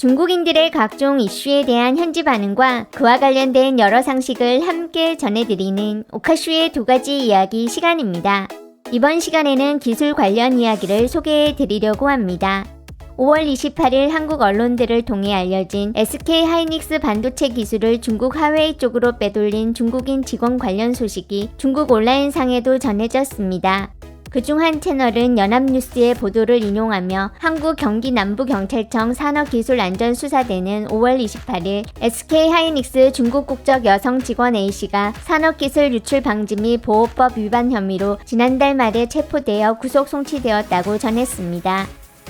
중국인들의 각종 이슈에 대한 현지 반응과 그와 관련된 여러 상식을 함께 전해드리는 오카슈의 2가지 이야기 시간입니다. 이번 시간에는 기술 관련 이야기를 소개해드리려고 합니다. 5월 28일 한국 언론들을 통해 알려진 SK 하이닉스 반도체 기술을 중국 하웨이 쪽으로 빼돌린 중국인 직원 관련 소식이 중국 온라인상에도 전해졌습니다. 그중 한 채널은 연합뉴스의 보도를 인용하며 한국 경기 남부경찰청 산업기술안전수사대는 5월 28일 SK 하이닉스 중국 국적 여성 직원 A씨가 산업기술 유출 방지 및 보호법 위반 혐의로 지난달 말에 체포되어 구속 송치되었다고 전했습니다.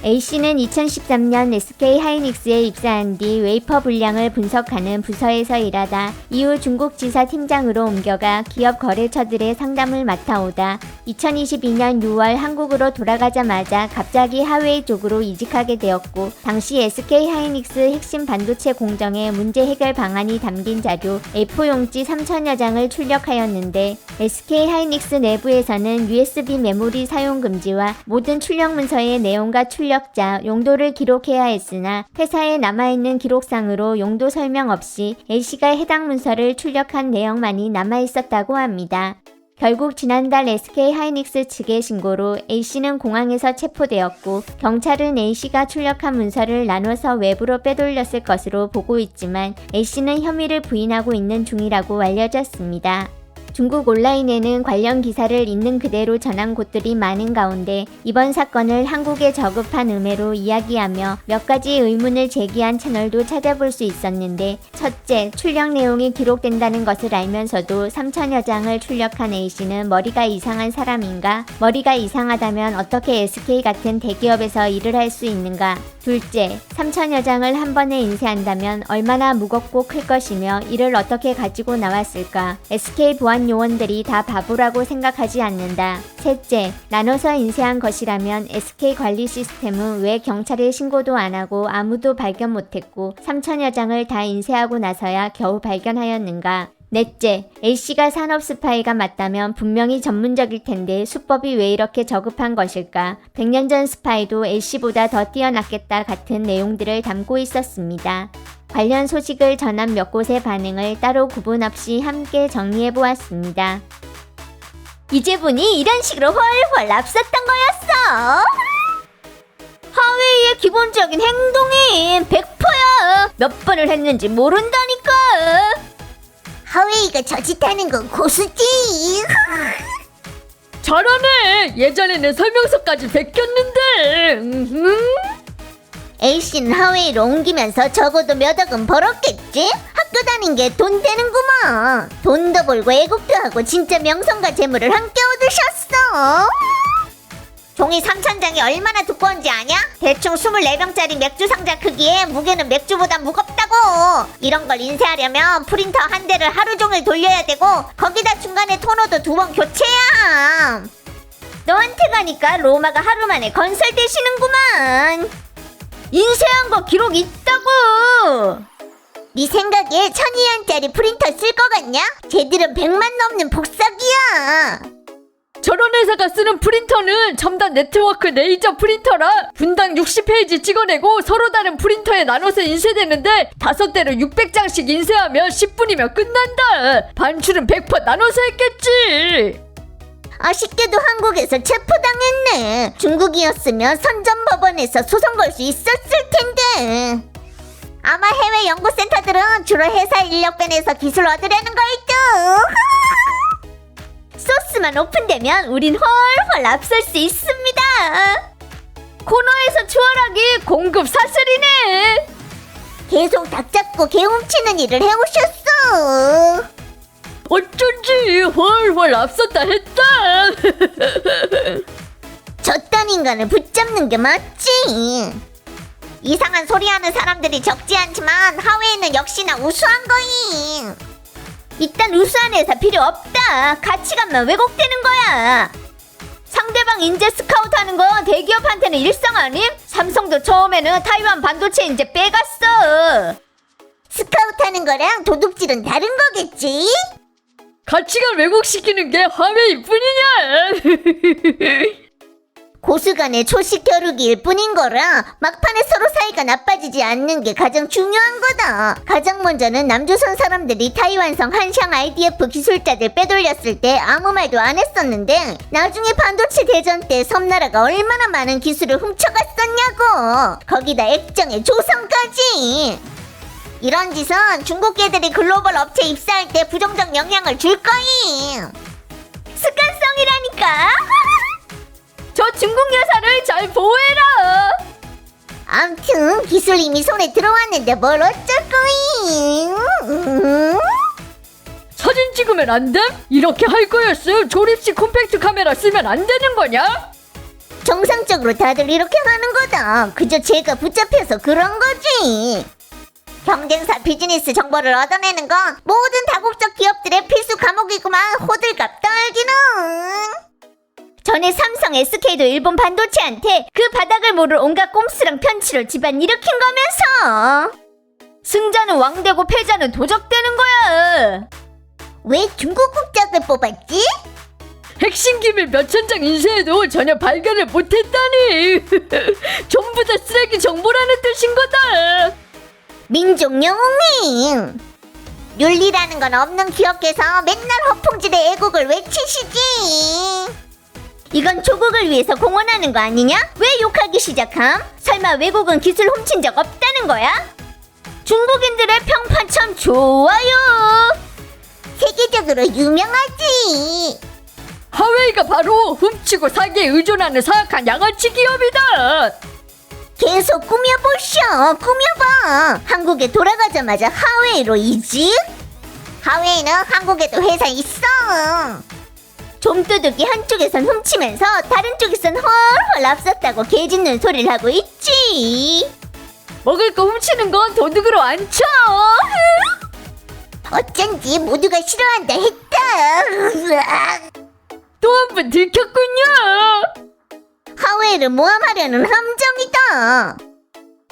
A씨는 2013년 SK 하이닉스에 입사한 뒤 웨이퍼 분량을 분석하는 부서에서 일하다 이후 중국 지사 팀장으로 옮겨가 기업 거래처들의 상담을 맡아오다 2022년 6월 한국으로 돌아가자마자 갑자기 하웨이 쪽으로 이직하게 되었고, 당시 SK 하이닉스 핵심 반도체 공정의 문제 해결 방안이 담긴 자료 A4용지 3,000여 장을 출력하였는데, SK 하이닉스 내부에서는 USB 메모리 사용 금지와 모든 출력 문서의 내용과 출력자, 용도를 기록해야 했으나 회사에 남아있는 기록상으로 용도 설명 없이 A씨가 해당 문서를 출력한 내용만이 남아있었다고 합니다. 결국 지난달 SK 하이닉스 측의 신고로 A씨는 공항에서 체포되었고, 경찰은 A씨가 출력한 문서를 나눠서 외부로 빼돌렸을 것으로 보고 있지만 A씨는 혐의를 부인하고 있는 중이라고 알려졌습니다. 중국 온라인에는 관련 기사를 있는 그대로 전한 곳들이 많은 가운데 이번 사건을 한국에 저급한 음해로 이야기하며 몇 가지 의문을 제기한 채널도 찾아볼 수 있었는데, 첫째, 출력 내용이 기록된다는 것을 알면서도 3,000여 장을 출력한 A씨는 머리가 이상한 사람인가? 머리가 이상하다면 어떻게 SK 같은 대기업에서 일을 할 수 있는가? 둘째, 3,000여 장을 한 번에 인쇄한다면 얼마나 무겁고 클 것이며 이를 어떻게 가지고 나왔을까? SK 보안 요원들이 다 바보라고 생각하지 않는다. 셋째, 나눠서 인쇄한 것이라면 SK 관리 시스템은 왜 경찰에 신고도 안 하고 아무도 발견 못했고 3,000여 장을 다 인쇄하고 나서야 겨우 발견하였는가? 넷째, A씨가 산업 스파이가 맞다면 분명히 전문적일 텐데 수법이 왜 이렇게 저급한 것일까? 100년 전 스파이도 A씨보다 더 뛰어났겠다 같은 내용들을 담고 있었습니다. 관련 소식을 전한 몇 곳의 반응을 따로 구분 없이 함께 정리해보았습니다. 이제 보니 이런 식으로 훨훨 앞섰던 거였어! 하웨이의 기본적인 행동이 100%야! 몇 번을 했는지 모른다니까! 하웨이가 저짓하는 건 고수지. 잘하네. 예전에는 설명서까지 베꼈는데. A씨는 하웨이로 옮기면서 적어도 몇 억은 벌었겠지? 학교 다닌 게 돈 되는구먼. 돈도 벌고 애국도 하고 진짜 명성과 재물을 함께 얻으셨어. 종이 3,000장이 얼마나 두꺼운지 아냐? 대충 24병짜리 맥주 상자 크기에 무게는 맥주보다 무겁다고. 이런 걸 인쇄하려면 프린터 한 대를 하루 종일 돌려야 되고 거기다 중간에 토너도 2번 교체해야 함. 너한테 가니까 로마가 하루 만에 건설되시는구만. 인쇄한 거 기록 있다고. 네 생각에 1,200원짜리 프린터 쓸 거 같냐? 쟤들은 100만 넘는 복사기야. 저런 회사가 쓰는 프린터는 첨단 네트워크 레이저 프린터라 분당 60페이지 찍어내고 서로 다른 프린터에 나눠서 인쇄되는데 5대로 600장씩 인쇄하면 10분이면 끝난다. 반출은 100% 나눠서 했겠지. 아쉽게도 한국에서 체포당했네. 중국이었으면 선전법원에서 소송 걸 수 있었을 텐데. 아마 해외 연구센터들은 주로 회사 인력 빼내서 기술 얻으려는 걸죠. 소스만 오픈되면 우린 훨훨 앞설 수 있습니다. 코너에서 추월하기 공급 사슬이네. 계속 닭 잡고 개 훔치는 일을 해오셨어. 어쩐지 훨훨 앞섰다 했다. 저딴 인간을 붙잡는 게 맞지. 이상한 소리하는 사람들이 적지 않지만 하웨이는 역시나 우수한 거임. 일단 우수한 회사 필요 없다. 가치관만 왜곡되는 거야. 상대방 인재 스카우트하는 거 대기업한테는 일상 아님? 삼성도 처음에는 타이완 반도체 인재 빼갔어. 스카우트하는 거랑 도둑질은 다른 거겠지? 가치관 왜곡시키는 게 화웨이뿐이냐. 고수 간의 초식 겨루기일 뿐인 거라 막판에 서로 사이가 나빠지지 않는 게 가장 중요한 거다. 가장 먼저는 남조선 사람들이 타이완성 한샹 IDF 기술자들 빼돌렸을 때 아무 말도 안 했었는데 나중에 반도체 대전 때 섬나라가 얼마나 많은 기술을 훔쳐갔었냐고. 거기다 액정의 조선까지. 이런 짓은 중국 애들이 글로벌 업체 입사할 때 부정적 영향을 줄 거임. 습관성이라니까. 저 중국 여사를 잘 보호해라. 암튼 기술 이미 손에 들어왔는데 뭘 어쩔 거임. 사진 찍으면 안 돼? 이렇게 할 거였으면 조립식 콤팩트 카메라 쓰면 안 되는 거냐? 정상적으로 다들 이렇게 하는 거다. 그저 제가 붙잡혀서 그런 거지. 경쟁사 비즈니스 정보를 얻어내는 건 모든 다국적 기업들의 필수 과목이구만. 호들갑 떨기는. 전에 삼성 SK도 일본 반도체한테 그 바닥을 모를 온갖 꼼수랑 편치로 집안 일으킨 거면서. 승자는 왕되고 패자는 도적되는 거야. 왜 중국 국적을 뽑았지? 핵심 기밀 몇천 장 인쇄해도 전혀 발견을 못했다니. 전부 다 쓰레기 정보라는 뜻인 거다. 민족 영웅님, 윤리라는 건 없는 기업께서 맨날 허풍지대 애국을 외치시지. 이건 조국을 위해서 공헌하는 거 아니냐? 왜 욕하기 시작함? 설마 외국은 기술 훔친 적 없다는 거야? 중국인들의 평판 참 좋아요. 세계적으로 유명하지. 하웨이가 바로 훔치고 사기에 의존하는 사악한 양아치 기업이다. 계속 꾸며보쇼. 꾸며봐. 한국에 돌아가자마자 하웨이로 이직? 하웨이는 한국에도 회사 있어. 좀도둑이 한쪽에선 훔치면서 다른 쪽에선 헐헐 앞섰다고 개짖는 소리를 하고 있지. 먹을 거 훔치는 건 도둑으로 안 쳐. 어쩐지 모두가 싫어한다 했다. 또 한 번 들켰군요. 하웨이를 모함하려는 함정이다.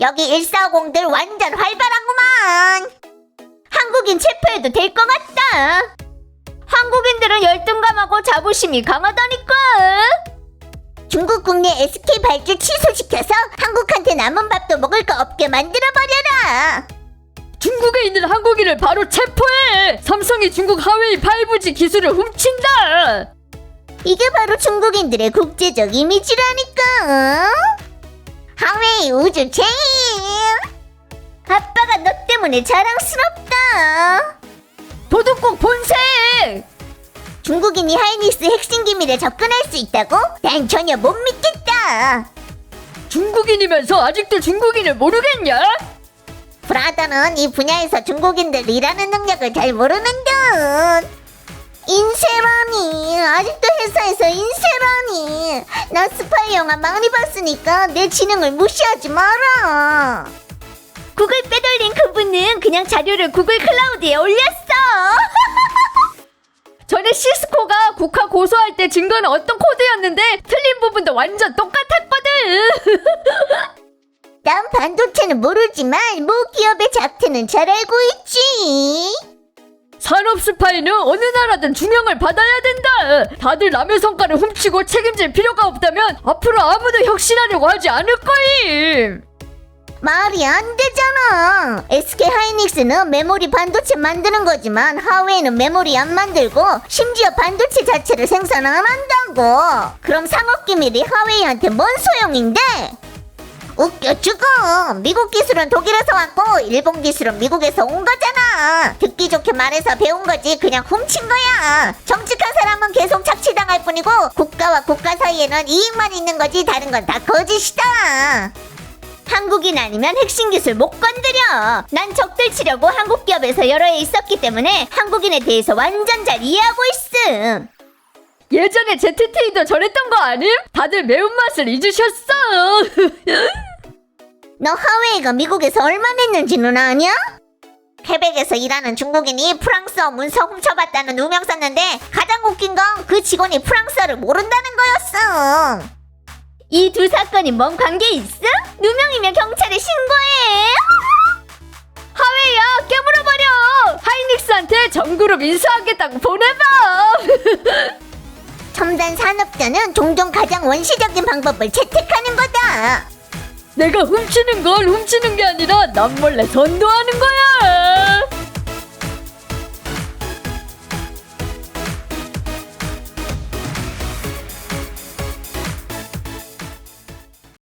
여기 140들 완전 활발하구만. 한국인 체포해도 될 것 같다. 한국인들은 열등감하고 자부심이 강하다니까. 중국 국내 SK 발주 취소시켜서 한국한테 남은 밥도 먹을 거 없게 만들어버려라. 중국에 있는 한국인을 바로 체포해. 삼성이 중국 하웨이 5G 기술을 훔친다. 이게 바로 중국인들의 국제적 이미지라니까. 하웨이 우주 제일. 아빠가 너 때문에 자랑스럽다. 도둑국 본색. 중국인이 하이닉스 핵심 기밀에 접근할 수 있다고? 난 전혀 못 믿겠다. 중국인이면서 아직도 중국인을 모르겠냐? 브라더는 이 분야에서 중국인들 일하는 능력을 잘 모르는 듯. 인쇄라니. 아직도 회사에서 인쇄라니. 나 스파이 영화 많이 봤으니까 내 지능을 무시하지 마라. 구글 빼돌린 그분은 그냥 자료를 구글 클라우드에 올렸어. 전에 시스코가 국화 고소할 때 증거는 어떤 코드였는데 틀린 부분도 완전 똑같았거든. 난 반도체는 모르지만 모 기업의 작태는 잘 알고 있지. 산업 스파이는 어느 나라든 중형을 받아야 된다. 다들 남의 성과를 훔치고 책임질 필요가 없다면 앞으로 아무도 혁신하려고 하지 않을 거임. 말이 안 되잖아. SK 하이닉스는 메모리 반도체 만드는 거지만 하웨이는 메모리 안 만들고 심지어 반도체 자체를 생산 안 한다고. 그럼 상업 기밀이 하웨이한테 뭔 소용인데? 웃겨 죽어. 미국 기술은 독일에서 왔고 일본 기술은 미국에서 온 거잖아. 듣기 좋게 말해서 배운 거지 그냥 훔친 거야. 정직한 사람은 계속 착취당할 뿐이고 국가와 국가 사이에는 이익만 있는 거지 다른 건 다 거짓이다. 한국인 아니면 핵심 기술 못 건드려. 난 적들 치려고 한국 기업에서 여러 해 있었기 때문에 한국인에 대해서 완전 잘 이해하고 있음. 예전에 ZTE도 저랬던 거 아님? 다들 매운맛을 잊으셨어. 너 하웨이가 미국에서 얼마 냈는지는 아냐? 퀘벡에서 일하는 중국인이 프랑스어 문서 훔쳐봤다는 누명 썼는데 가장 웃긴 건 그 직원이 프랑스어를 모른다는 거였어. 이 두 사건이 뭔 관계 있어? 누명이면 경찰에 신고해. 하웨이야 깨물어버려. 하이닉스한테 전그룹 인수하겠다고 보내봐. 첨단 산업자는 종종 가장 원시적인 방법을 채택하는 거다. 내가 훔치는 걸 훔치는 게 아니라 남 몰래 선도하는 거야.